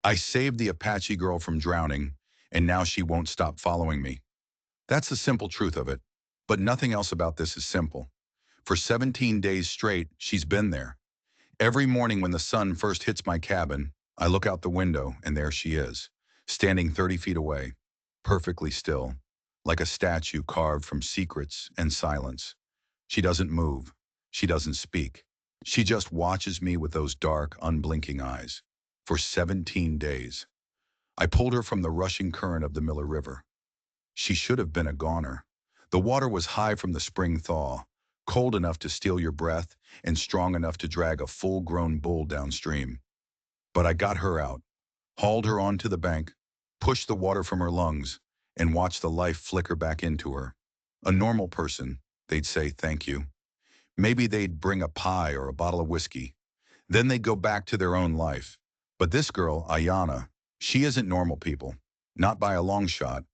I saved the Apache girl from drowning, and now she won't stop following me. That's the simple truth of it. But nothing else about this is simple. For 17 days straight, she's been there. Every morning when the sun first hits my cabin, I look out the window, and there she is, standing 30 feet away, perfectly still, like a statue carved from secrets and silence. She doesn't move. She doesn't speak. She just watches me with those dark, unblinking eyes. For 17 days. I pulled her from the rushing current of the Miller River. She should have been a goner. The water was high from the spring thaw, cold enough to steal your breath and strong enough to drag a full-grown bull downstream. But I got her out, hauled her onto the bank, pushed the water from her lungs, and watched the life flicker back into her. A normal person, they'd say thank you. Maybe they'd bring a pie or a bottle of whiskey. Then they'd go back to their own life. But this girl, Ayana, she isn't normal people. Not by a long shot.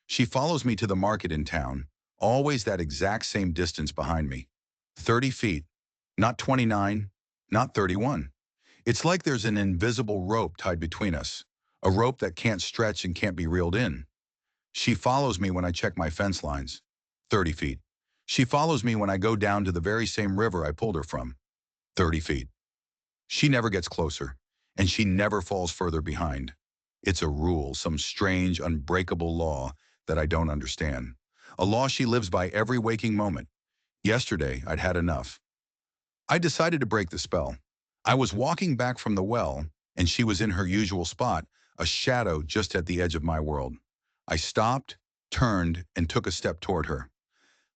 She follows me to the market in town, always that exact same distance behind me. 30 feet, not 29, not 31. It's like there's an invisible rope tied between us, a rope that can't stretch and can't be reeled in. She follows me when I check my fence lines, 30 feet. She follows me when I go down to the very same river I pulled her from, 30 feet. She never gets closer, and she never falls further behind. It's a rule, some strange, unbreakable law that I don't understand. A law she lives by every waking moment. Yesterday, I'd had enough. I decided to break the spell. I was walking back from the well, and she was in her usual spot, a shadow just at the edge of my world. I stopped, turned, and took a step toward her.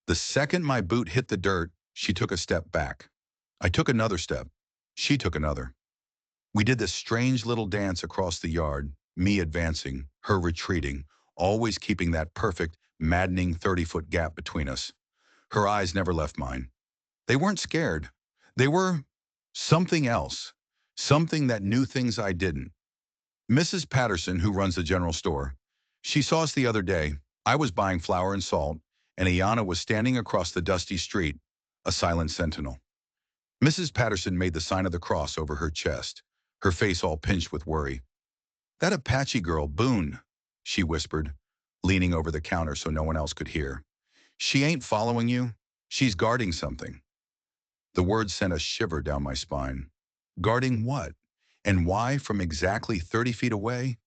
The second my boot hit the dirt, she took a step back. I took another step. She took another. We did this strange little dance across the yard, me advancing, her retreating, always keeping that perfect, maddening 30-foot gap between us. Her eyes never left mine. They weren't scared. They were something else, something that knew things I didn't. Mrs. Patterson, who runs the general store, she saw us the other day. I was buying flour and salt, and Ayana was standing across the dusty street, a silent sentinel. Mrs. Patterson made the sign of the cross over her chest, her face all pinched with worry. "That Apache girl, Boone," she whispered, leaning over the counter so no one else could hear. "She ain't following you. She's guarding something." The words sent a shiver down my spine. Guarding what? And why from exactly 30 feet away?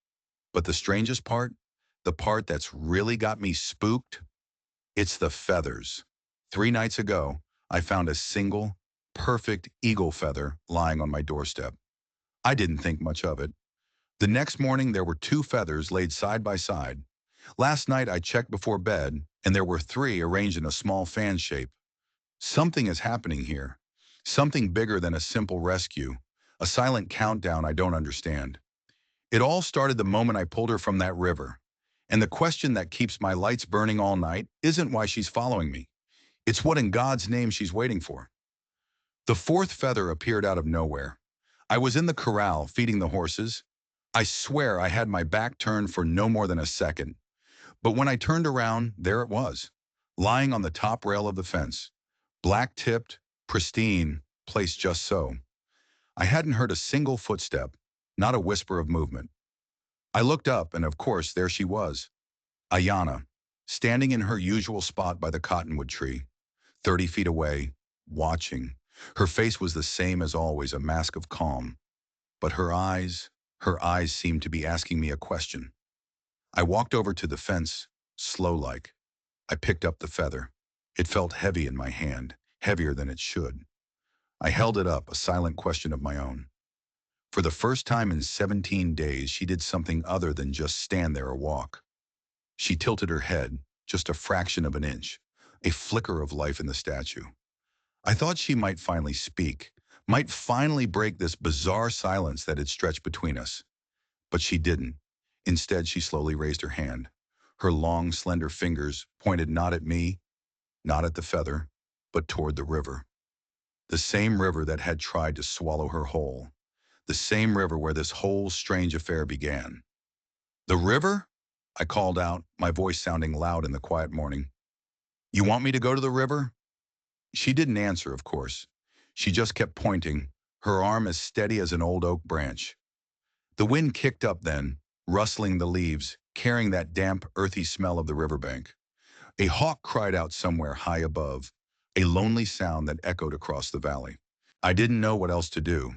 But the strangest part, the part that's really got me spooked, it's the feathers. 3 nights ago, I found a single, perfect eagle feather lying on my doorstep. I didn't think much of it. The next morning, there were 2 feathers laid side by side. Last night, I checked before bed, and there were 3 arranged in a small fan shape. Something is happening here. Something bigger than a simple rescue. A silent countdown I don't understand. It all started the moment I pulled her from that river. And the question that keeps my lights burning all night isn't why she's following me. It's what in God's name she's waiting for. The 4th feather appeared out of nowhere. I was in the corral feeding the horses. I swear I had my back turned for no more than a second. But when I turned around, there it was, lying on the top rail of the fence. Black-tipped, pristine, placed just so. I hadn't heard a single footstep, not a whisper of movement. I looked up, and of course, there she was, Ayana, standing in her usual spot by the cottonwood tree, 30 feet away, watching. Her face was the same as always, a mask of calm. But her eyes seemed to be asking me a question. I walked over to the fence, slow-like. I picked up the feather. It felt heavy in my hand, heavier than it should. I held it up, a silent question of my own. For the first time in 17 days, she did something other than just stand there or walk. She tilted her head, just a fraction of an inch, a flicker of life in the statue. I thought she might finally speak, might finally break this bizarre silence that had stretched between us. But she didn't. Instead, she slowly raised her hand. Her long, slender fingers pointed not at me, not at the feather, but toward the river. The same river that had tried to swallow her whole. The same river where this whole strange affair began. "The river?" I called out, my voice sounding loud in the quiet morning. "You want me to go to the river?" She didn't answer, of course. She just kept pointing, her arm as steady as an old oak branch. The wind kicked up then, rustling the leaves, carrying that damp, earthy smell of the riverbank. A hawk cried out somewhere high above, a lonely sound that echoed across the valley. I didn't know what else to do.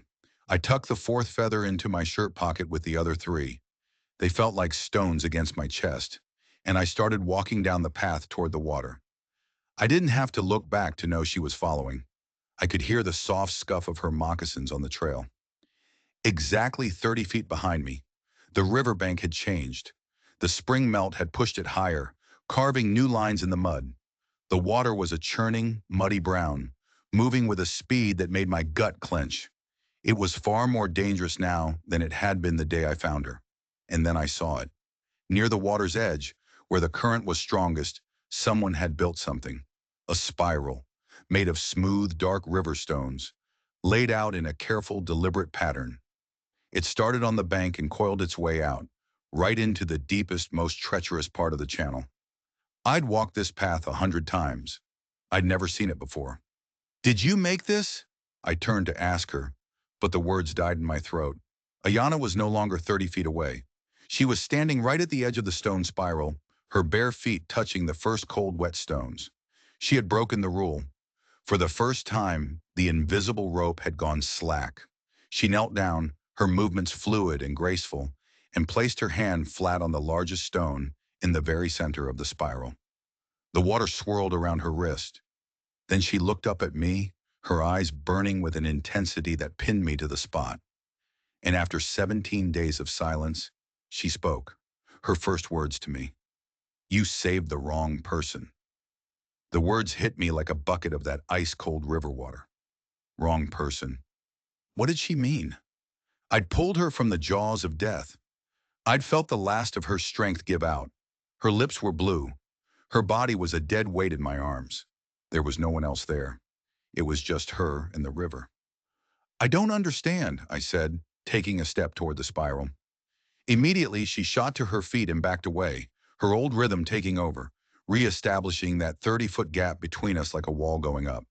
I tucked the fourth feather into my shirt pocket with the other three. They felt like stones against my chest, and I started walking down the path toward the water. I didn't have to look back to know she was following. I could hear the soft scuff of her moccasins on the trail. Exactly 30 feet behind me, the riverbank had changed. The spring melt had pushed it higher, carving new lines in the mud. The water was a churning, muddy brown, moving with a speed that made my gut clench. It was far more dangerous now than it had been the day I found her. And then I saw it. Near the water's edge, where the current was strongest, someone had built something. A spiral, made of smooth, dark river stones, laid out in a careful, deliberate pattern. It started on the bank and coiled its way out, right into the deepest, most treacherous part of the channel. I'd walked this path 100 times. I'd never seen it before. "Did you make this?" I turned to ask her, but the words died in my throat. Ayana was no longer 30 feet away. She was standing right at the edge of the stone spiral, her bare feet touching the first cold, wet stones. She had broken the rule. For the first time, the invisible rope had gone slack. She knelt down, her movements fluid and graceful, and placed her hand flat on the largest stone in the very center of the spiral. The water swirled around her wrist. Then she looked up at me, her eyes burning with an intensity that pinned me to the spot. And after 17 days of silence, she spoke. Her first words to me: "You saved the wrong person." The words hit me like a bucket of that ice-cold river water. Wrong person. What did she mean? I'd pulled her from the jaws of death. I'd felt the last of her strength give out. Her lips were blue. Her body was a dead weight in my arms. There was no one else there. It was just her and the river. "I don't understand," I said, taking a step toward the spiral. Immediately, she shot to her feet and backed away, her old rhythm taking over, re-establishing that 30-foot gap between us like a wall going up.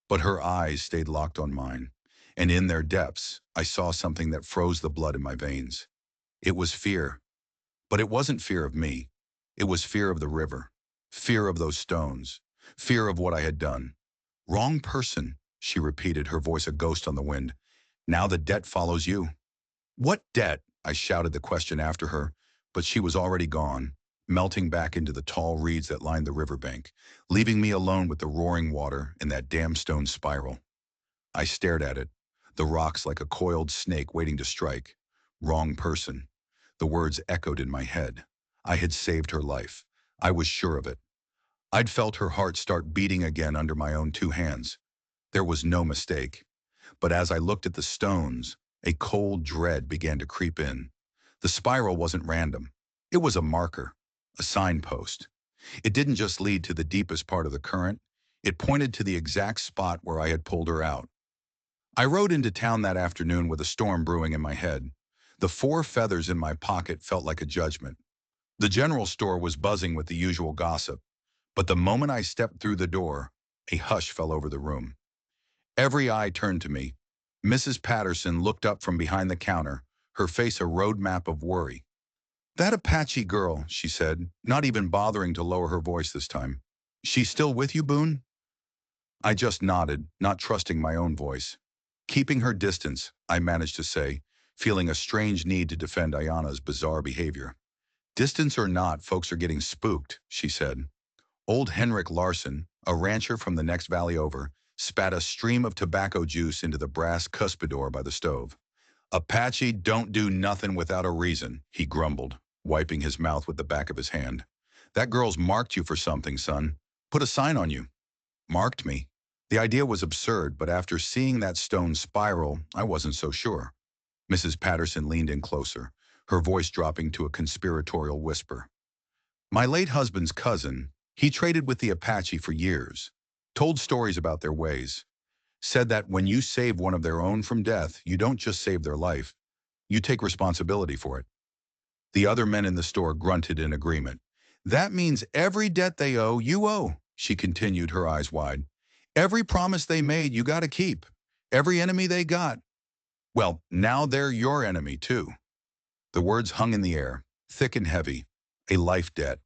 But her eyes stayed locked on mine, and in their depths, I saw something that froze the blood in my veins. It was fear, but it wasn't fear of me. It was fear of the river, fear of those stones, fear of what I had done. "Wrong person," she repeated, her voice a ghost on the wind. "Now the debt follows you." "What debt?" I shouted the question after her, but she was already gone, melting back into the tall reeds that lined the riverbank, leaving me alone with the roaring water and that damn stone spiral. I stared at it, the rocks like a coiled snake waiting to strike. Wrong person. The words echoed in my head. I had saved her life. I was sure of it. I'd felt her heart start beating again under my own two hands. There was no mistake. But as I looked at the stones, a cold dread began to creep in. The spiral wasn't random. It was a marker, a signpost. It didn't just lead to the deepest part of the current. It pointed to the exact spot where I had pulled her out. I rode into town that afternoon with a storm brewing in my head. The four feathers in my pocket felt like a judgment. The general store was buzzing with the usual gossip. But the moment I stepped through the door, a hush fell over the room. Every eye turned to me. Mrs. Patterson looked up from behind the counter, her face a road map of worry. "That Apache girl," she said, not even bothering to lower her voice this time. "She's still with you, Boone?" I just nodded, not trusting my own voice. "Keeping her distance," I managed to say, feeling a strange need to defend Ayana's bizarre behavior. "Distance or not, folks are getting spooked," she said. Old Henrik Larson, a rancher from the next valley over, spat a stream of tobacco juice into the brass cuspidor by the stove. "Apache don't do nothing without a reason," he grumbled, wiping his mouth with the back of his hand. "That girl's marked you for something, son. Put a sign on you." Marked me? The idea was absurd, but after seeing that stone spiral, I wasn't so sure. Mrs. Patterson leaned in closer, her voice dropping to a conspiratorial whisper. "My late husband's cousin, he traded with the Apache for years, told stories about their ways, said that when you save one of their own from death, you don't just save their life, you take responsibility for it." The other men in the store grunted in agreement. "That means every debt they owe, you owe," she continued, her eyes wide. "Every promise they made, you got to keep. Every enemy they got, well, now they're your enemy, too." The words hung in the air, thick and heavy. A life debt.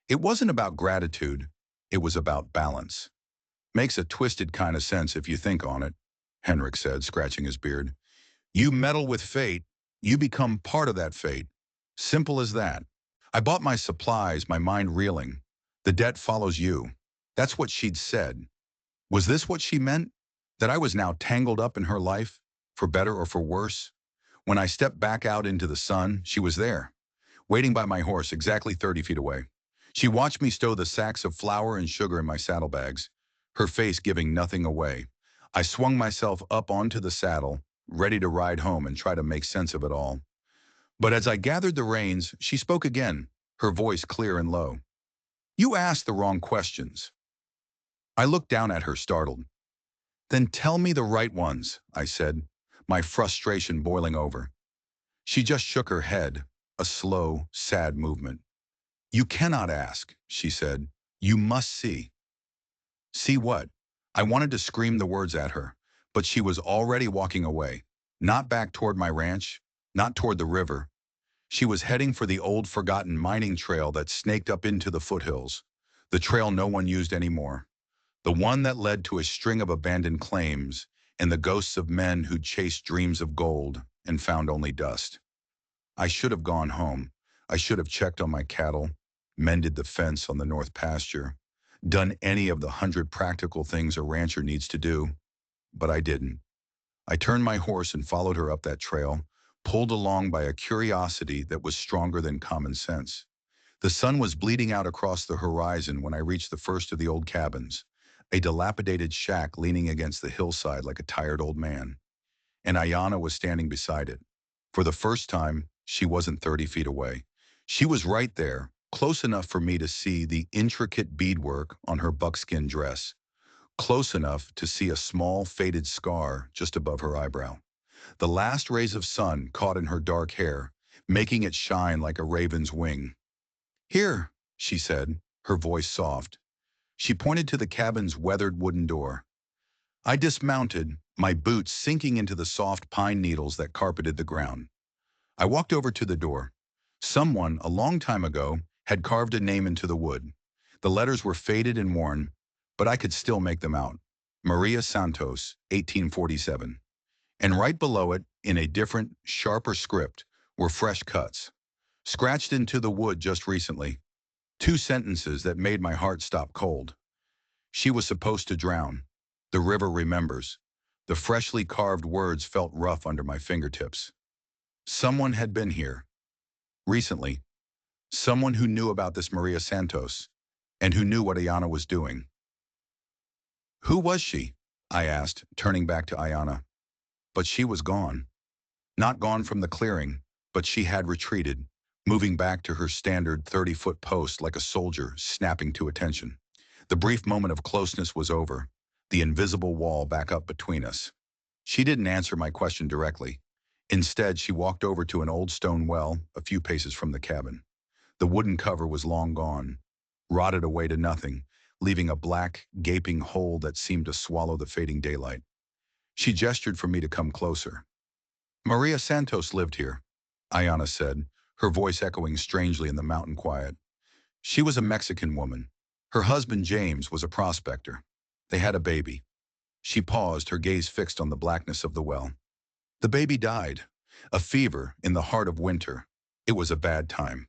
It wasn't about gratitude. It was about balance. Makes a twisted kind of sense if you think on it, Henrik said, scratching his beard. You meddle with fate, you become part of that fate. Simple as that. I bought my supplies, my mind reeling. The debt follows you. That's what she'd said. Was this what she meant? That I was now tangled up in her life, for better or for worse? When I stepped back out into the sun, she was there, waiting by my horse exactly 30 feet away. She watched me stow the sacks of flour and sugar in my saddlebags, her face giving nothing away. I swung myself up onto the saddle, ready to ride home and try to make sense of it all. But as I gathered the reins, she spoke again, her voice clear and low. You asked the wrong questions. I looked down at her, startled. Then tell me the right ones, I said, my frustration boiling over. She just shook her head, a slow, sad movement. You cannot ask, she said. You must see. See what? I wanted to scream the words at her, but she was already walking away, not back toward my ranch, not toward the river. She was heading for the old forgotten mining trail that snaked up into the foothills, the trail no one used anymore, the one that led to a string of abandoned claims and the ghosts of men who'd chased dreams of gold and found only dust. I should have gone home. I should have checked on my cattle, mended the fence on the north pasture, done any of the 100 practical things a rancher needs to do, but I didn't. I turned my horse and followed her up that trail, pulled along by a curiosity that was stronger than common sense. The sun was bleeding out across the horizon when I reached the first of the old cabins, a dilapidated shack leaning against the hillside like a tired old man. And Ayana was standing beside it. For the first time, she wasn't 30 feet away. She was right there, close enough for me to see the intricate beadwork on her buckskin dress, close enough to see a small faded scar just above her eyebrow. The last rays of sun caught in her dark hair, making it shine like a raven's wing. Here, she said, her voice soft. She pointed to the cabin's weathered wooden door. I dismounted, my boots sinking into the soft pine needles that carpeted the ground. I walked over to the door. Someone, a long time ago, had carved a name into the wood. The letters were faded and worn, but I could still make them out. Maria Santos, 1847. And right below it, in a different, sharper script, were fresh cuts, scratched into the wood just recently. Two sentences that made my heart stop cold. She was supposed to drown. The river remembers. The freshly carved words felt rough under my fingertips. Someone had been here, recently. Someone who knew about this Maria Santos, and who knew what Ayana was doing. Who was she? I asked, turning back to Ayana. But she was gone. Not gone from the clearing, but she had retreated, moving back to her standard 30-foot post like a soldier snapping to attention. The brief moment of closeness was over, the invisible wall back up between us. She didn't answer my question directly. Instead, she walked over to an old stone well a few paces from the cabin. The wooden cover was long gone, rotted away to nothing, leaving a black, gaping hole that seemed to swallow the fading daylight. She gestured for me to come closer. Maria Santos lived here, Ayana said, her voice echoing strangely in the mountain quiet. She was a Mexican woman. Her husband, James, was a prospector. They had a baby. She paused, her gaze fixed on the blackness of the well. The baby died. A fever in the heart of winter. It was a bad time.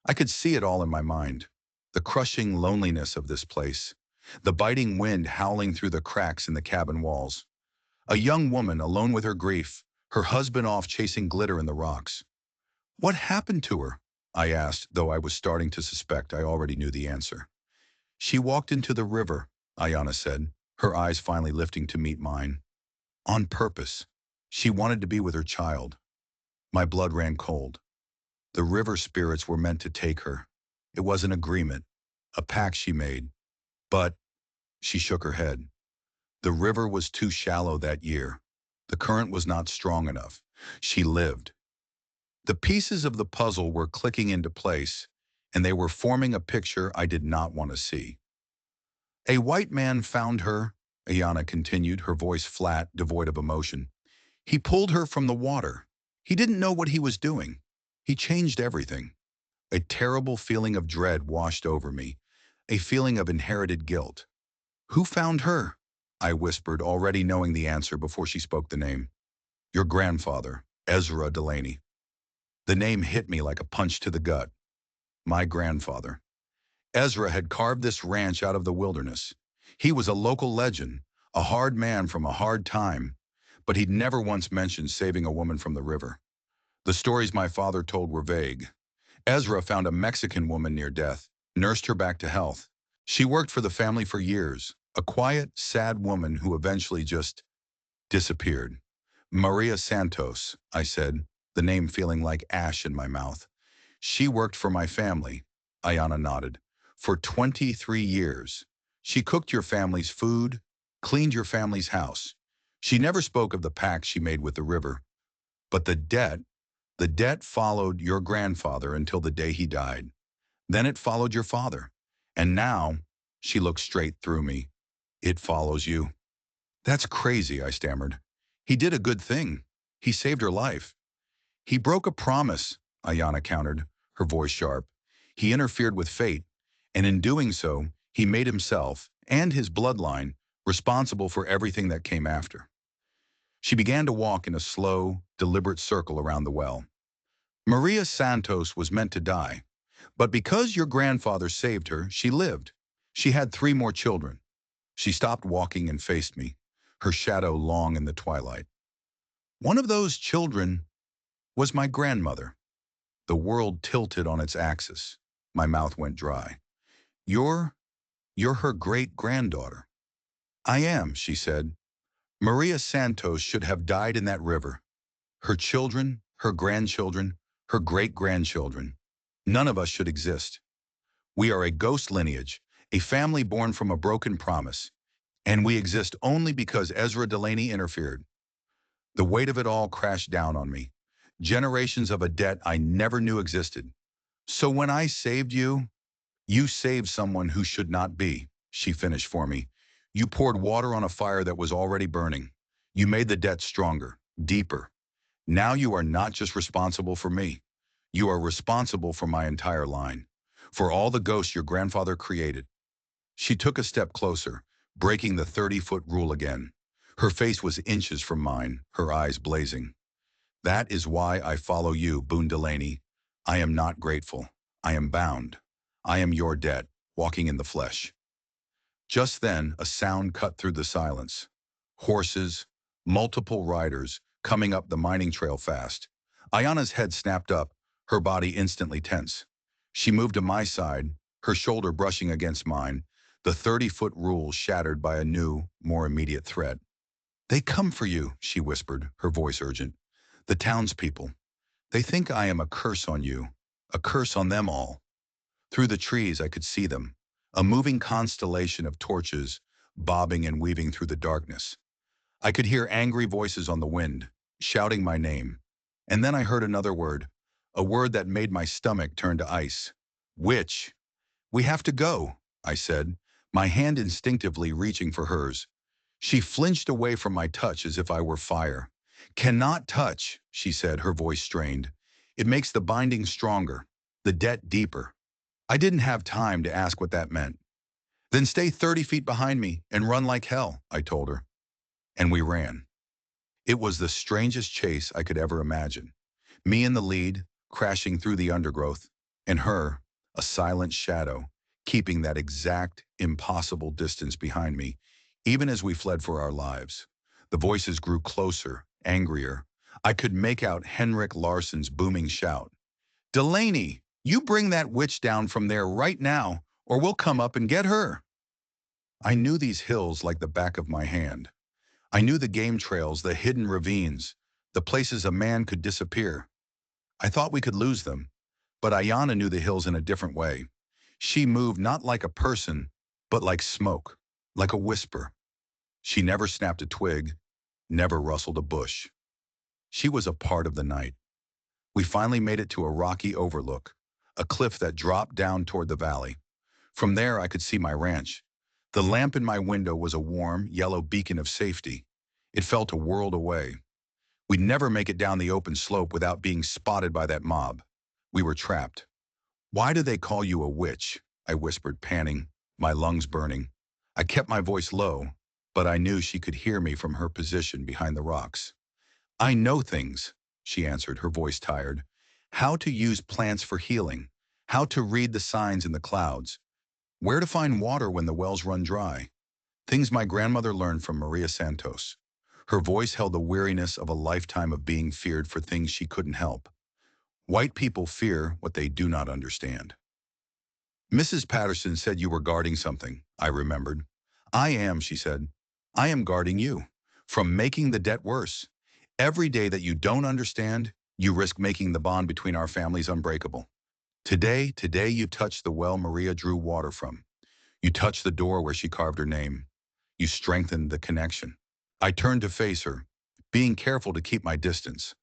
I could see it all in my mind. The crushing loneliness of this place. The biting wind howling through the cracks in the cabin walls. A young woman alone with her grief, her husband off chasing glitter in the rocks. What happened to her? I asked, though I was starting to suspect I already knew the answer. She walked into the river, Ayana said, her eyes finally lifting to meet mine. On purpose. She wanted to be with her child. My blood ran cold. The river spirits were meant to take her. It was an agreement, a pact she made. But, she shook her head. The river was too shallow that year. The current was not strong enough. She lived. The pieces of the puzzle were clicking into place, and they were forming a picture I did not want to see. A white man found her, Ayana continued, her voice flat, devoid of emotion. He pulled her from the water. He didn't know what he was doing. He changed everything. A terrible feeling of dread washed over me, a feeling of inherited guilt. Who found her? I whispered, already knowing the answer before she spoke the name. Your grandfather, Ezra Delaney. The name hit me like a punch to the gut. My grandfather. Ezra had carved this ranch out of the wilderness. He was a local legend, a hard man from a hard time, but he'd never once mentioned saving a woman from the river. The stories my father told were vague. Ezra found a Mexican woman near death, nursed her back to health. She worked for the family for years, a quiet, sad woman who eventually just disappeared. Maria Santos, I said, the name feeling like ash in my mouth. She worked for my family, Ayana nodded, for 23 years. She cooked your family's food, cleaned your family's house. She never spoke of the pact she made with the river. But the debt followed your grandfather until the day he died. Then it followed your father. And now, she looked straight through me, it follows you. That's crazy, I stammered. He did a good thing. He saved her life. He broke a promise, Ayana countered, her voice sharp. He interfered with fate, and in doing so, he made himself and his bloodline responsible for everything that came after. She began to walk in a slow, deliberate circle around the well. Maria Santos was meant to die, but because your grandfather saved her, she lived. She had 3 more children. She stopped walking and faced me, her shadow long in the twilight. One of those children was my grandmother. The world tilted on its axis. My mouth went dry. You're, you're her great-granddaughter. I am, she said. Maria Santos should have died in that river. Her children, her grandchildren, her great-grandchildren. None of us should exist. We are a ghost lineage, a family born from a broken promise, and we exist only because Ezra Delaney interfered. The weight of it all crashed down on me. Generations of a debt I never knew existed. So when I saved you, you saved someone who should not be, she finished for me. You poured water on a fire that was already burning. You made the debt stronger, deeper. Now you are not just responsible for me. You are responsible for my entire line, for all the ghosts your grandfather created. She took a step closer, breaking the 30-foot rule again. Her face was inches from mine, her eyes blazing. That is why I follow you, Boone Delaney. I am not grateful. I am bound. I am your debt, walking in the flesh. Just then, a sound cut through the silence. Horses, multiple riders, coming up the mining trail fast. Ayana's head snapped up, her body instantly tense. She moved to my side, her shoulder brushing against mine, the 30-foot rule shattered by a new, more immediate threat. They come for you, she whispered, her voice urgent. The townspeople. They think I am a curse on you, a curse on them all. Through the trees I could see them, a moving constellation of torches, bobbing and weaving through the darkness. I could hear angry voices on the wind, shouting my name. And then I heard another word, a word that made my stomach turn to ice. Witch. We have to go, I said, my hand instinctively reaching for hers. She flinched away from my touch as if I were fire. Cannot touch, she said, her voice strained. It makes the binding stronger, the debt deeper. I didn't have time to ask what that meant. Then stay 30 feet behind me and run like hell, I told her. And we ran. It was the strangest chase I could ever imagine. Me in the lead, crashing through the undergrowth, and her, a silent shadow, keeping that exact, impossible distance behind me, even as we fled for our lives. The voices grew closer, angrier. I could make out Henrik Larsson's booming shout. Delaney, you bring that witch down from there right now, or we'll come up and get her. I knew these hills like the back of my hand. I knew the game trails, the hidden ravines, the places a man could disappear. I thought we could lose them, but Ayana knew the hills in a different way. She moved not like a person, but like smoke, like a whisper. She never snapped a twig, never rustled a bush. She was a part of the night. We finally made it to a rocky overlook, a cliff that dropped down toward the valley. From there I could see my ranch. The lamp in my window was a warm, yellow beacon of safety. It felt a world away. We'd never make it down the open slope without being spotted by that mob. We were trapped. "Why do they call you a witch?" I whispered, panting, my lungs burning. I kept my voice low, but I knew she could hear me from her position behind the rocks. "I know things," she answered, her voice tired. "How to use plants for healing, how to read the signs in the clouds, where to find water when the wells run dry. Things my grandmother learned from Maria Santos." Her voice held the weariness of a lifetime of being feared for things she couldn't help. "White people fear what they do not understand." "Mrs. Patterson said you were guarding something," I remembered. "I am," she said. "I am guarding you from making the debt worse. Every day that you don't understand, you risk making the bond between our families unbreakable. Today you touched the well Maria drew water from. You touched the door where she carved her name. You strengthened the connection." I turned to face her, being careful to keep my distance.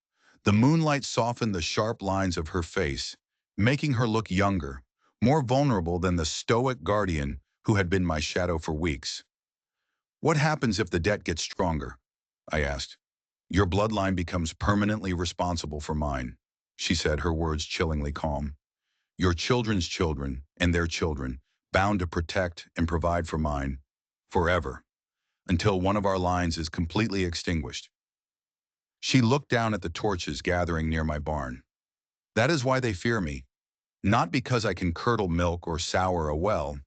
The moonlight softened the sharp lines of her face, making her look younger, more vulnerable than the stoic guardian who had been my shadow for weeks. "What happens if the debt gets stronger?" I asked. "Your bloodline becomes permanently responsible for mine," she said, her words chillingly calm. "Your children's children and their children, bound to protect and provide for mine, forever, until one of our lines is completely extinguished." She looked down at the torches gathering near my barn. "That is why they fear me. Not because I can curdle milk or sour a well.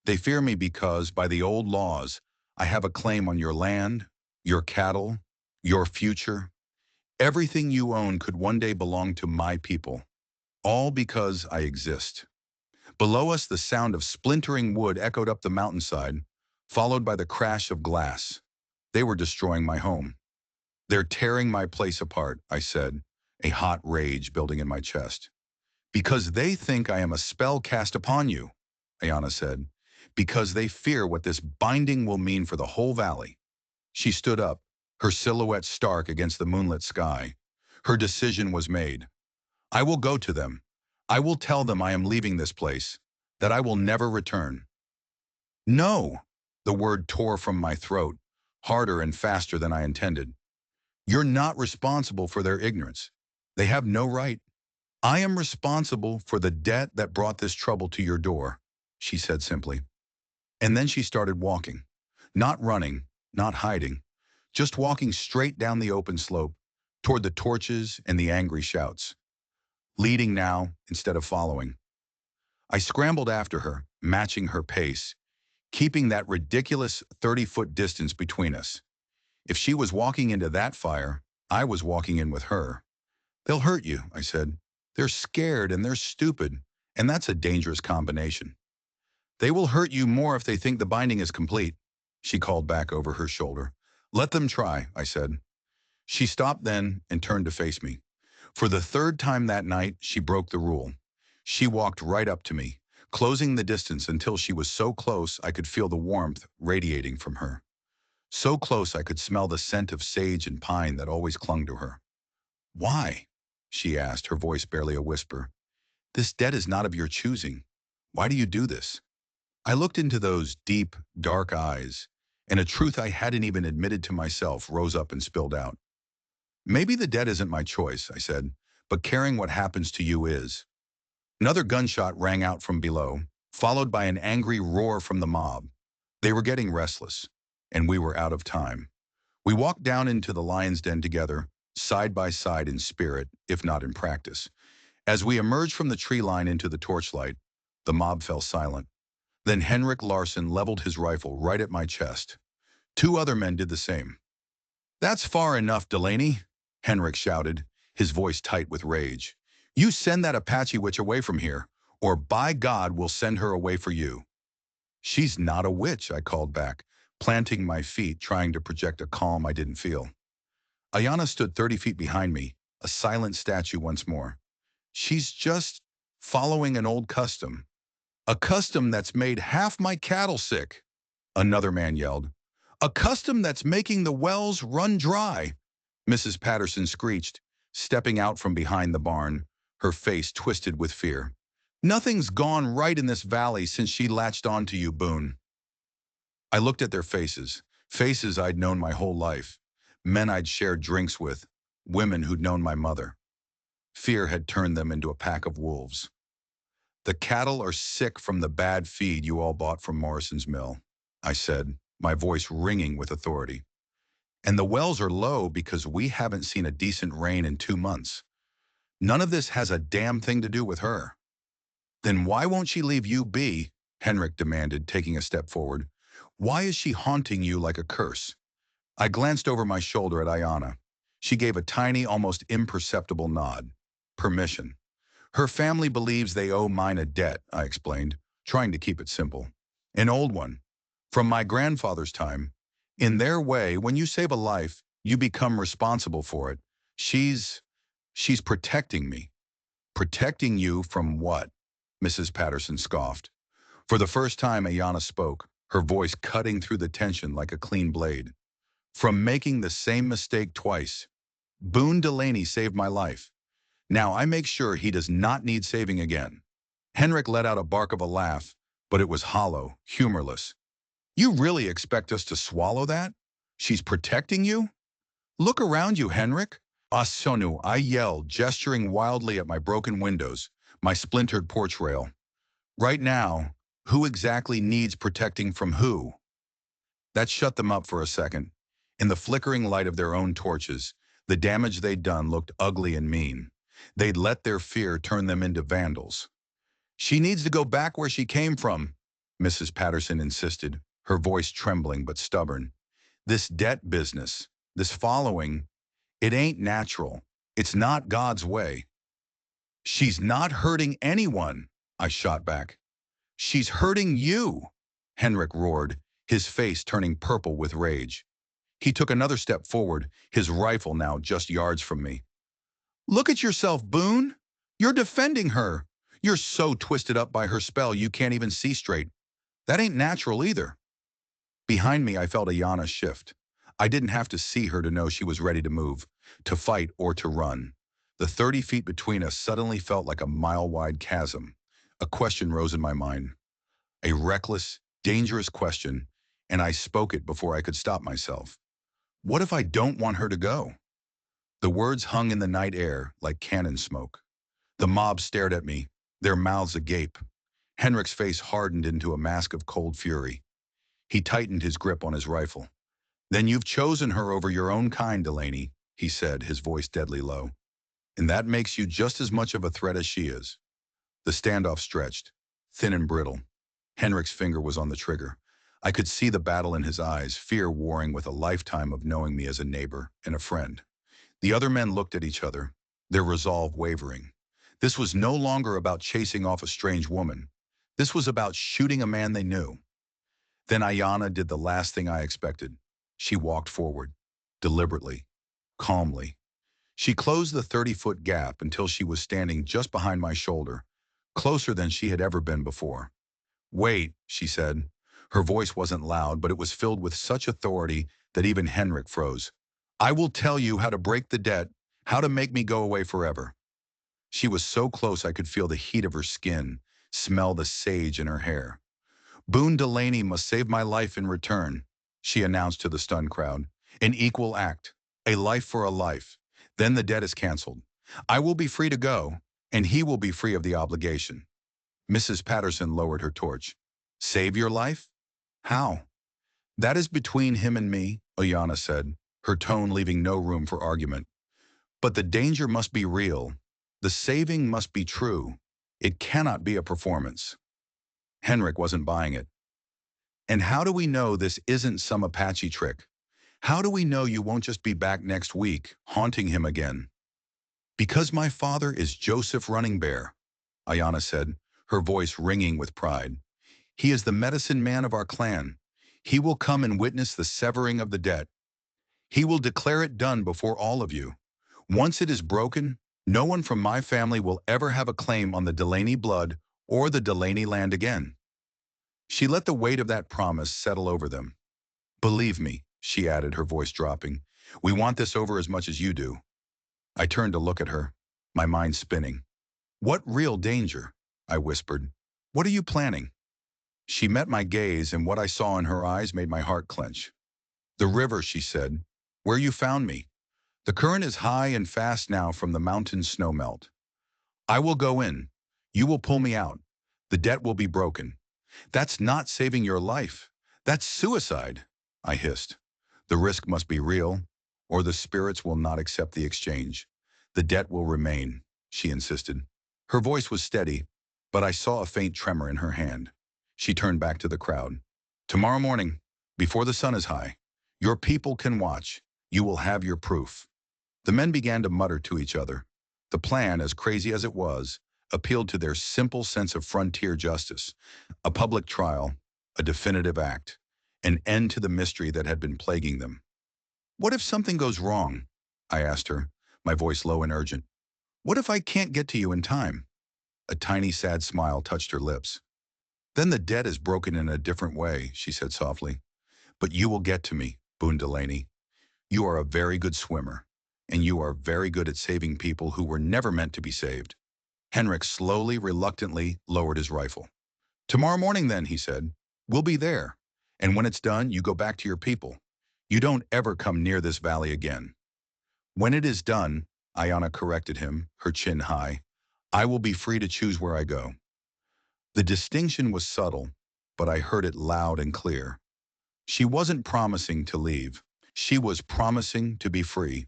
They fear me because, by the old laws, I have a claim on your land, your cattle, your future. Everything you own could one day belong to my people. All because I exist." Below us, the sound of splintering wood echoed up the mountainside, followed by the crash of glass. They were destroying my home. "They're tearing my place apart," I said, a hot rage building in my chest. "Because they think I am a spell cast upon you," Ayana said. "Because they fear what this binding will mean for the whole valley." She stood up, her silhouette stark against the moonlit sky. Her decision was made. "I will go to them. I will tell them I am leaving this place, that I will never return." "No!" The word tore from my throat, harder and faster than I intended. "You're not responsible for their ignorance. They have no right. I am responsible for the debt that brought this trouble to your door," she said simply. And then she started walking. Not running, not hiding, just walking straight down the open slope, toward the torches and the angry shouts. Leading now instead of following. I scrambled after her, matching her pace, keeping that ridiculous 30-foot distance between us. If she was walking into that fire, I was walking in with her. "They'll hurt you," I said. "They're scared and they're stupid, and that's a dangerous combination." "They will hurt you more if they think the binding is complete," she called back over her shoulder. "Let them try," I said. She stopped then and turned to face me. For the third time that night, she broke the rule. She walked right up to me, closing the distance until she was so close I could feel the warmth radiating from her. So close I could smell the scent of sage and pine that always clung to her. "Why?" she asked, her voice barely a whisper. "This debt is not of your choosing. Why do you do this?" I looked into those deep, dark eyes, and a truth I hadn't even admitted to myself rose up and spilled out. "Maybe the debt isn't my choice," I said, "but caring what happens to you is." Another gunshot rang out from below, followed by an angry roar from the mob. They were getting restless, and we were out of time. We walked down into the lion's den together, side by side in spirit, if not in practice. As we emerged from the tree line into the torchlight, the mob fell silent. Then Henrik Larsson leveled his rifle right at my chest. Two other men did the same. "That's far enough, Delaney," Henrik shouted, his voice tight with rage. "You send that Apache witch away from here, or by God, we'll send her away for you." "She's not a witch," I called back, planting my feet, trying to project a calm I didn't feel. Ayana stood 30 feet behind me, a silent statue once more. "She's just following an old custom. A custom that's made half my cattle sick," another man yelled. "A custom that's making the wells run dry," Mrs. Patterson screeched, stepping out from behind the barn, her face twisted with fear. "Nothing's gone right in this valley since she latched on to you, Boone." I looked at their faces, faces I'd known my whole life, men I'd shared drinks with, women who'd known my mother. Fear had turned them into a pack of wolves. The cattle are sick from the bad feed you all bought from Morrison's mill, I said, my voice ringing with authority. And the wells are low because we haven't seen a decent rain in 2 months. None of this has a damn thing to do with her. Then why won't she leave you be? Henrik demanded, taking a step forward. Why is she haunting you like a curse? I glanced over my shoulder at Ayana. She gave a tiny, almost imperceptible nod. Permission. Her family believes they owe mine a debt, I explained, trying to keep it simple. An old one. From my grandfather's time. In their way, when you save a life, you become responsible for it. She's protecting me. Protecting you from what? Mrs. Patterson scoffed. For the first time, Ayana spoke, her voice cutting through the tension like a clean blade. From making the same mistake twice. Boone Delaney saved my life. Now I make sure he does not need saving again. Henrik let out a bark of a laugh, but it was hollow, humorless. You really expect us to swallow that? She's protecting you? Look around you, Henrik. Ah, Sonu, I yelled, gesturing wildly at my broken windows, my splintered porch rail. Right now, who exactly needs protecting from who? That shut them up for a second. In the flickering light of their own torches, the damage they'd done looked ugly and mean. They'd let their fear turn them into vandals. She needs to go back where she came from, Mrs. Patterson insisted, her voice trembling but stubborn. This debt business, this following, it ain't natural. It's not God's way. She's not hurting anyone, I shot back. She's hurting you, Henrik roared, his face turning purple with rage. He took another step forward, his rifle now just yards from me. Look at yourself, Boone. You're defending her. You're so twisted up by her spell you can't even see straight. That ain't natural either. Behind me, I felt Ayana shift. I didn't have to see her to know she was ready to move, to fight or to run. The 30 feet between us suddenly felt like a mile-wide chasm. A question rose in my mind. A reckless, dangerous question, and I spoke it before I could stop myself. What if I don't want her to go? The words hung in the night air like cannon smoke. The mob stared at me, their mouths agape. Henrik's face hardened into a mask of cold fury. He tightened his grip on his rifle. Then you've chosen her over your own kind, Delaney, he said, his voice deadly low. And that makes you just as much of a threat as she is. The standoff stretched, thin and brittle. Henrik's finger was on the trigger. I could see the battle in his eyes, fear warring with a lifetime of knowing me as a neighbor and a friend. The other men looked at each other, their resolve wavering. This was no longer about chasing off a strange woman. This was about shooting a man they knew. Then Ayana did the last thing I expected. She walked forward, deliberately, calmly. She closed the 30-foot gap until she was standing just behind my shoulder, closer than she had ever been before. Wait, she said. Her voice wasn't loud, but it was filled with such authority that even Henrik froze. I will tell you how to break the debt, how to make me go away forever. She was so close I could feel the heat of her skin, smell the sage in her hair. Boone Delaney must save my life in return, she announced to the stunned crowd. An equal act, a life for a life. Then the debt is canceled. I will be free to go, and he will be free of the obligation. Mrs. Patterson lowered her torch. Save your life? How? That is between him and me, Oyana said, her tone leaving no room for argument. But the danger must be real. The saving must be true. It cannot be a performance. Henrik wasn't buying it. And how do we know this isn't some Apache trick? How do we know you won't just be back next week, haunting him again? Because my father is Joseph Running Bear, Ayana said, her voice ringing with pride. He is the medicine man of our clan. He will come and witness the severing of the debt. He will declare it done before all of you. Once it is broken, no one from my family will ever have a claim on the Delaney blood or the Delaney land again. She let the weight of that promise settle over them. Believe me, she added, her voice dropping, we want this over as much as you do. I turned to look at her, my mind spinning. What real danger? I whispered. What are you planning? She met my gaze, and what I saw in her eyes made my heart clench. The river, she said. Where you found me. The current is high and fast now from the mountain snowmelt. I will go in. You will pull me out. The debt will be broken. That's not saving your life. That's suicide, I hissed. The risk must be real, or the spirits will not accept the exchange. The debt will remain, she insisted. Her voice was steady, but I saw a faint tremor in her hand. She turned back to the crowd. Tomorrow morning, before the sun is high, your people can watch. You will have your proof. The men began to mutter to each other. The plan, as crazy as it was, appealed to their simple sense of frontier justice. A public trial, a definitive act, an end to the mystery that had been plaguing them. What if something goes wrong? I asked her, my voice low and urgent. What if I can't get to you in time? A tiny sad smile touched her lips. Then the debt is broken in a different way, she said softly. But you will get to me, Boone Delaney. You are a very good swimmer, and you are very good at saving people who were never meant to be saved. Henrik slowly, reluctantly lowered his rifle. Tomorrow morning then, he said. We'll be there. And when it's done, you go back to your people. You don't ever come near this valley again. When it is done, Ayana corrected him, her chin high, I will be free to choose where I go. The distinction was subtle, but I heard it loud and clear. She wasn't promising to leave. She was promising to be free.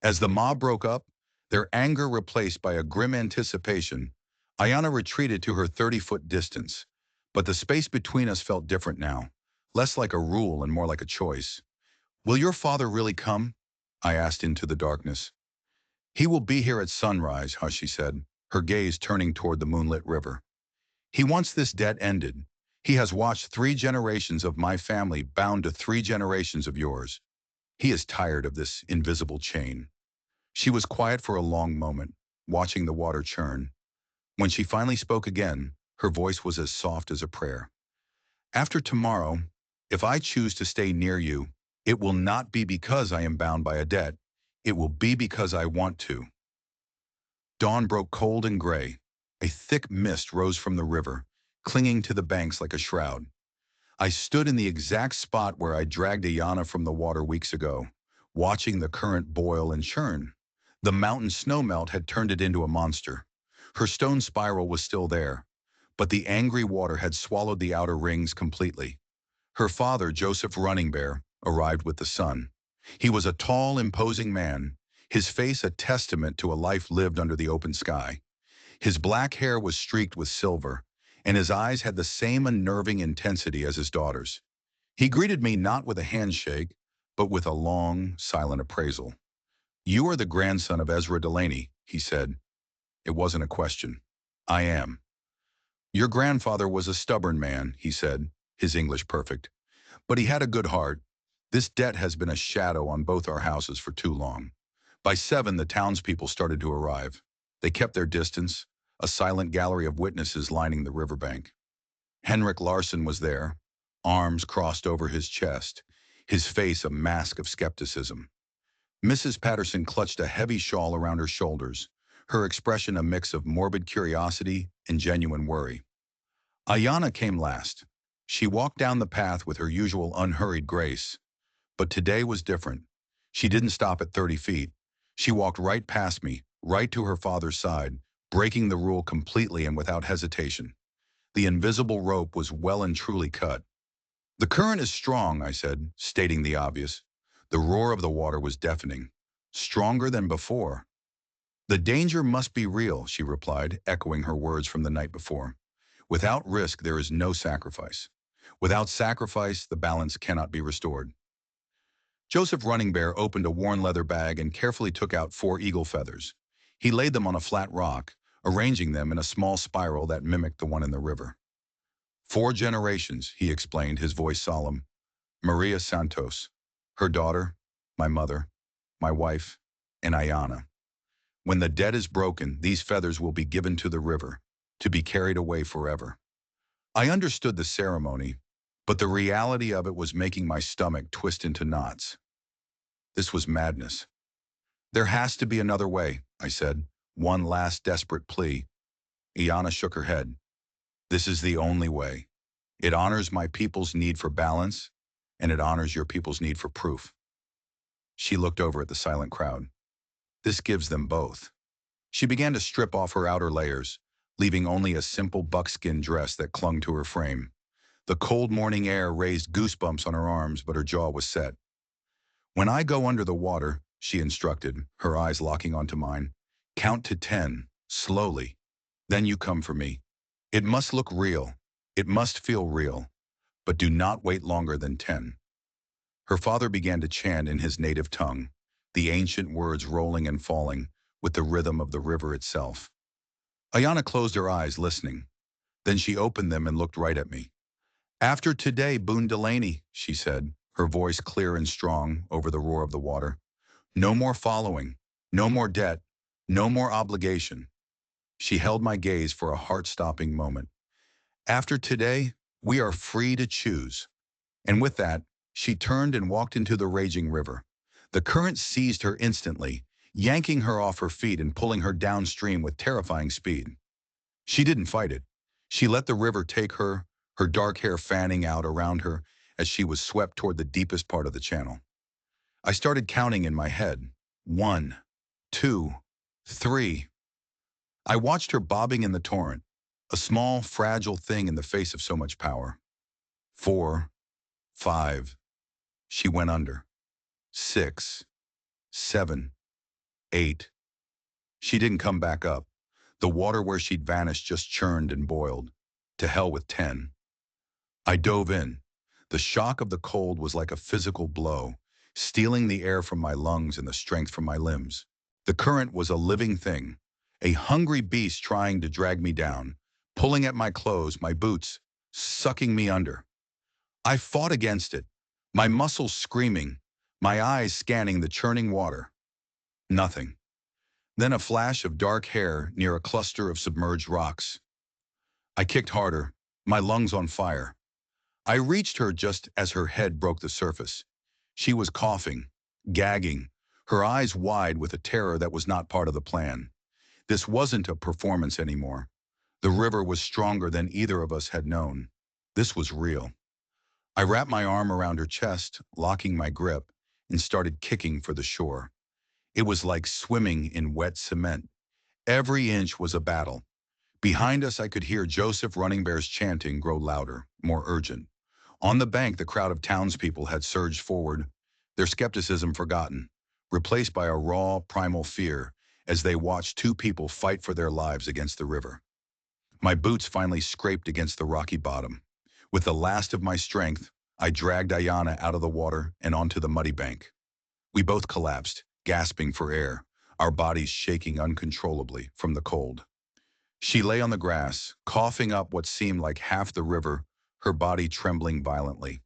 As the mob broke up, their anger replaced by a grim anticipation, Ayana retreated to her 30-foot distance. But the space between us felt different now, less like a rule and more like a choice. Will your father really come? I asked into the darkness. He will be here at sunrise, she said, her gaze turning toward the moonlit river. He wants this debt ended. He has watched 3 generations of my family bound to 3 generations of yours. He is tired of this invisible chain. She was quiet for a long moment, watching the water churn. When she finally spoke again, her voice was as soft as a prayer. After tomorrow, if I choose to stay near you, it will not be because I am bound by a debt. It will be because I want to. Dawn broke cold and gray. A thick mist rose from the river, clinging to the banks like a shroud. I stood in the exact spot where I dragged Ayana from the water weeks ago, watching the current boil and churn. The mountain snowmelt had turned it into a monster. Her stone spiral was still there, but the angry water had swallowed the outer rings completely. Her father, Joseph Running Bear, arrived with the sun. He was a tall, imposing man, his face a testament to a life lived under the open sky. His black hair was streaked with silver, and his eyes had the same unnerving intensity as his daughter's. He greeted me not with a handshake, but with a long, silent appraisal. You are the grandson of Ezra Delaney, he said. It wasn't a question. I am. Your grandfather was a stubborn man, he said, his English perfect. But he had a good heart. This debt has been a shadow on both our houses for too long. By 7, the townspeople started to arrive. They kept their distance, a silent gallery of witnesses lining the riverbank. Henrik Larsson was there, arms crossed over his chest, his face a mask of skepticism. Mrs. Patterson clutched a heavy shawl around her shoulders, her expression a mix of morbid curiosity and genuine worry. Ayana came last. She walked down the path with her usual unhurried grace. But today was different. She didn't stop at 30 feet. She walked right past me, right to her father's side, breaking the rule completely and without hesitation. The invisible rope was well and truly cut. The current is strong, I said, stating the obvious. The roar of the water was deafening, stronger than before. The danger must be real, she replied, echoing her words from the night before. Without risk, there is no sacrifice. Without sacrifice, the balance cannot be restored. Joseph Running Bear opened a worn leather bag and carefully took out 4 eagle feathers. He laid them on a flat rock, arranging them in a small spiral that mimicked the one in the river. 4 generations, he explained, his voice solemn. Maria Santos, her daughter, my mother, my wife, and Ayana. When the debt is broken, these feathers will be given to the river, to be carried away forever. I understood the ceremony, but the reality of it was making my stomach twist into knots. This was madness. There has to be another way, I said, one last desperate plea. Ayana shook her head. This is the only way. It honors my people's need for balance, and it honors your people's need for proof. She looked over at the silent crowd. This gives them both. She began to strip off her outer layers, leaving only a simple buckskin dress that clung to her frame. The cold morning air raised goosebumps on her arms, but her jaw was set. When I go under the water, she instructed, her eyes locking onto mine, count to 10, slowly. Then you come for me. It must look real. It must feel real. But do not wait longer than 10. Her father began to chant in his native tongue, the ancient words rolling and falling with the rhythm of the river itself. Ayana closed her eyes, listening. Then she opened them and looked right at me. After today, Boone Delaney, she said, her voice clear and strong over the roar of the water. No more following, no more debt, no more obligation. She held my gaze for a heart-stopping moment. After today, we are free to choose. And with that, she turned and walked into the raging river. The current seized her instantly, yanking her off her feet and pulling her downstream with terrifying speed. She didn't fight it. She let the river take her, her dark hair fanning out around her as she was swept toward the deepest part of the channel. I started counting in my head. 1, 2, 3. I watched her bobbing in the torrent, a small, fragile thing in the face of so much power. 4, 5. She went under. 6, 7, 8. She didn't come back up. The water where she'd vanished just churned and boiled. To hell with 10. I dove in. The shock of the cold was like a physical blow, stealing the air from my lungs and the strength from my limbs. The current was a living thing, a hungry beast trying to drag me down, pulling at my clothes, my boots, sucking me under. I fought against it, my muscles screaming, my eyes scanning the churning water. Nothing. Then a flash of dark hair near a cluster of submerged rocks. I kicked harder, my lungs on fire. I reached her just as her head broke the surface. She was coughing, gagging, her eyes wide with a terror that was not part of the plan. This wasn't a performance anymore. The river was stronger than either of us had known. This was real. I wrapped my arm around her chest, locking my grip, and started kicking for the shore. It was like swimming in wet cement. Every inch was a battle. Behind us, I could hear Joseph Running Bear's chanting grow louder, more urgent. On the bank, the crowd of townspeople had surged forward, their skepticism forgotten, replaced by a raw, primal fear as they watched two people fight for their lives against the river. My boots finally scraped against the rocky bottom. With the last of my strength, I dragged Ayana out of the water and onto the muddy bank. We both collapsed, gasping for air, our bodies shaking uncontrollably from the cold. She lay on the grass, coughing up what seemed like half the river, her body trembling violently.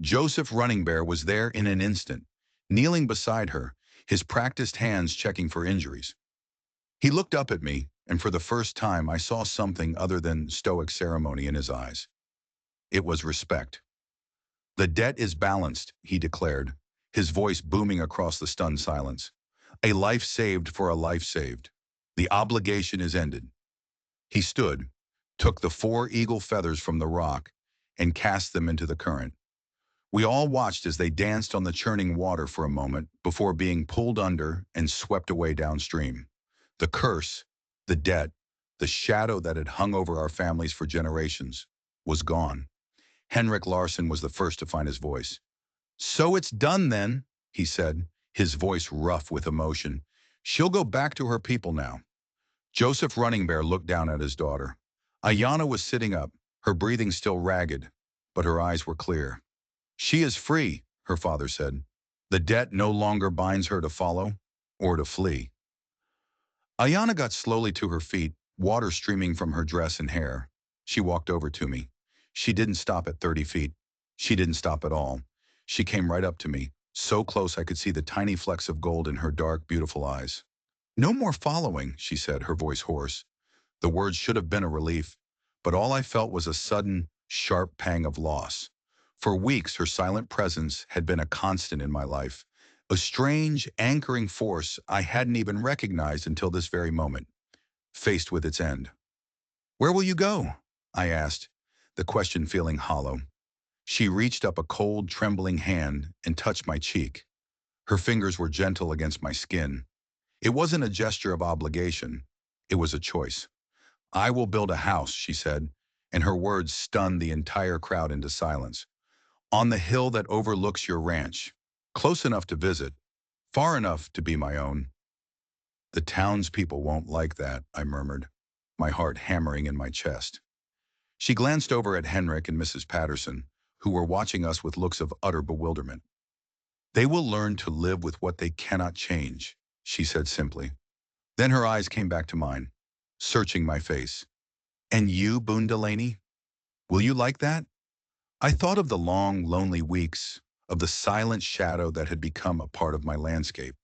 Joseph Running Bear was there in an instant, kneeling beside her, his practiced hands checking for injuries. He looked up at me, and for the first time I saw something other than stoic ceremony in his eyes. It was respect. The debt is balanced, he declared, his voice booming across the stunned silence. A life saved for a life saved. The obligation is ended. He stood, took the 4 eagle feathers from the rock, and cast them into the current. We all watched as they danced on the churning water for a moment before being pulled under and swept away downstream. The curse, the debt, the shadow that had hung over our families for generations was gone. Henrik Larsson was the first to find his voice. "So it's done then," he said, his voice rough with emotion. "She'll go back to her people now." Joseph Running Bear looked down at his daughter. Ayana was sitting up, her breathing still ragged, but her eyes were clear. "She is free," her father said. "The debt no longer binds her to follow or to flee." Ayana got slowly to her feet, water streaming from her dress and hair. She walked over to me. She didn't stop at 30 feet. She didn't stop at all. She came right up to me, so close I could see the tiny flecks of gold in her dark, beautiful eyes. "No more following," she said, her voice hoarse. The words should have been a relief, but all I felt was a sudden, sharp pang of loss. For weeks, her silent presence had been a constant in my life, a strange, anchoring force I hadn't even recognized until this very moment, faced with its end. "Where will you go?" I asked, the question feeling hollow. She reached up a cold, trembling hand and touched my cheek. Her fingers were gentle against my skin. It wasn't a gesture of obligation. It was a choice. I will build a house, she said, and her words stunned the entire crowd into silence. On the hill that overlooks your ranch. Close enough to visit, far enough to be my own. The townspeople won't like that, I murmured, my heart hammering in my chest. She glanced over at Henrik and Mrs. Patterson, who were watching us with looks of utter bewilderment. They will learn to live with what they cannot change, she said simply. Then her eyes came back to mine, searching my face. And you, Boone Delaney? Will you like that? I thought of the long, lonely weeks, of the silent shadow that had become a part of my landscape.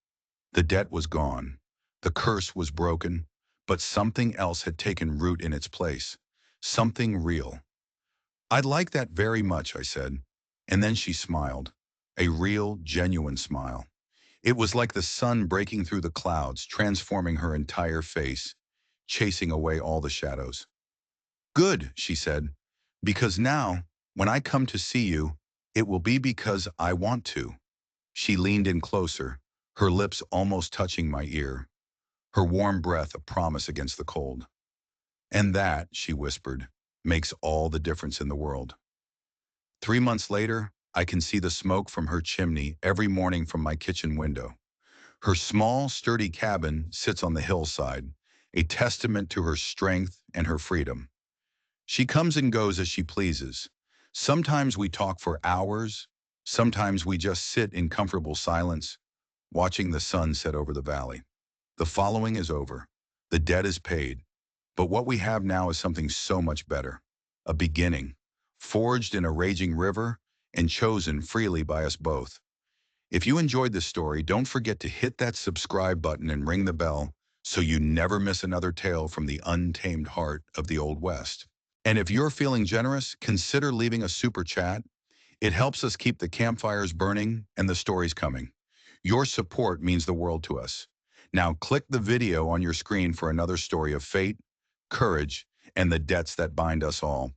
The debt was gone. The curse was broken, but something else had taken root in its place. Something real. I'd like that very much, I said. And then she smiled. A real, genuine smile. It was like the sun breaking through the clouds, transforming her entire face, chasing away all the shadows. Good, she said, because now, when I come to see you, it will be because I want to. She leaned in closer, her lips almost touching my ear, her warm breath a promise against the cold. And that, she whispered, makes all the difference in the world. 3 months later, I can see the smoke from her chimney every morning from my kitchen window. Her small, sturdy cabin sits on the hillside, a testament to her strength and her freedom. She comes and goes as she pleases. Sometimes we talk for hours. Sometimes we just sit in comfortable silence, watching the sun set over the valley. The following is over. The debt is paid. But what we have now is something so much better. A beginning, forged in a raging river and chosen freely by us both. If you enjoyed this story, don't forget to hit that subscribe button and ring the bell so you never miss another tale from the untamed heart of the Old West. And if you're feeling generous, consider leaving a super chat. It helps us keep the campfires burning and the stories coming. Your support means the world to us. Now click the video on your screen for another story of fate, courage, and the debts that bind us all.